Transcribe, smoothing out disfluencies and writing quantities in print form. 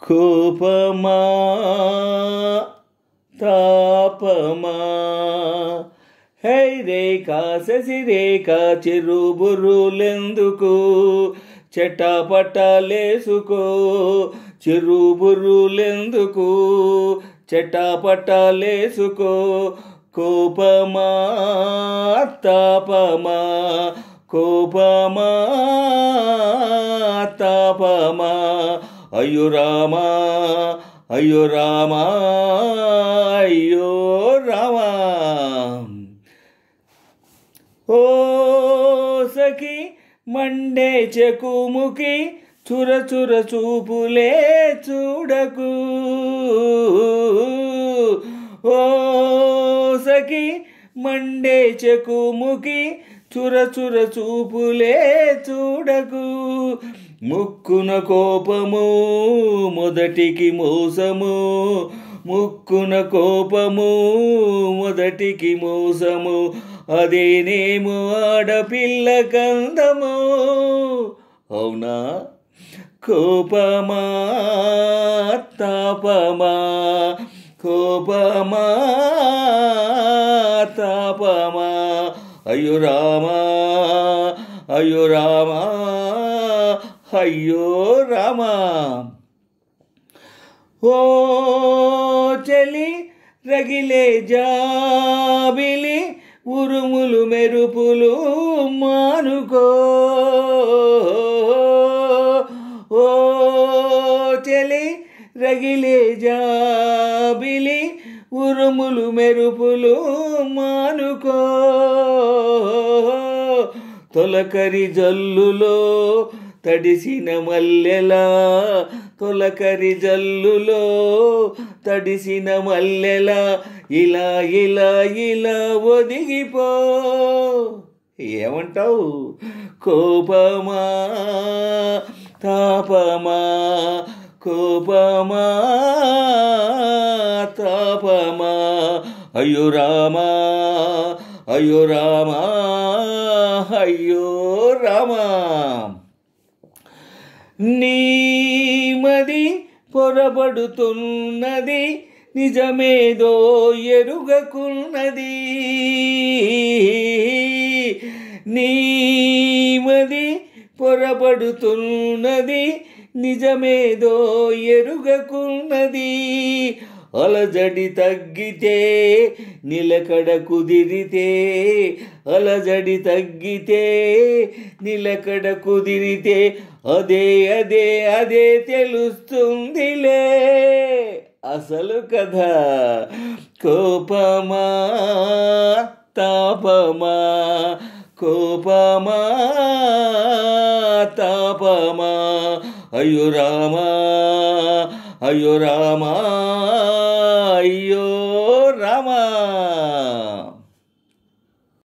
కోపమా తాపమా హై రేఖ శశిరేఖ చెరుబురులెందుకు చటాపటాలేసుకో చెరుబురులెందుకు చటాపటాలేసుకో కోపమా తాపమా కోపమా తాపమా అయ్యో రామా అయ్యో రామా అయ్యో రామా ఓ సఖి మండే చెకుముకి చుర చుర చూపులే చూడకు ఓ సఖి మండే చెకుముకి చుర చుర చూపులే చూడకు ముక్కున కోపము మొదటికి మోసము ముక్కున కోపము మొదటికి మోసము అదేనేమో ఆడపిల్ల కందము అవునా కోపమా తాపమా కోపమా తాపమా అయ్యో రామా అయ్యో రామా అయ్యో రామా ఓ చలి రగిలే జాబిలి ఉరుములు మెరుపులు మానుకో ఓ చలి రగిలే జాబిలి ఉరుములు మెరుపులు మానుకో తొలకరి జల్లులో తడిసిన మల్లెలా తొలకరి జల్లులో తడిసిన మల్లెలా ఇలా ఇలా ఇలా ఒదిగిపో ఏమంటావు కోపమా తాపమా కోపమా తాపమా అయ్యో రామా అయ్యో రామా అయ్యో రామా నీమది పొరబడుతున్నది నిజమేదో ఎరుగకున్నది నీమది పొరబడుతున్నది నిజమేదో ఎరుగకున్నది అలజడి తగ్గితే నిలకడ కుదిరితే అలజడి తగ్గితే నిలకడ కుదిరితే అదే అదే అదే తెలుస్తుందిలే అసలు కథ కోపమా తాపమా కోపమా తాపమా అయ్యో రామా అయ్యో రామా అయ్యో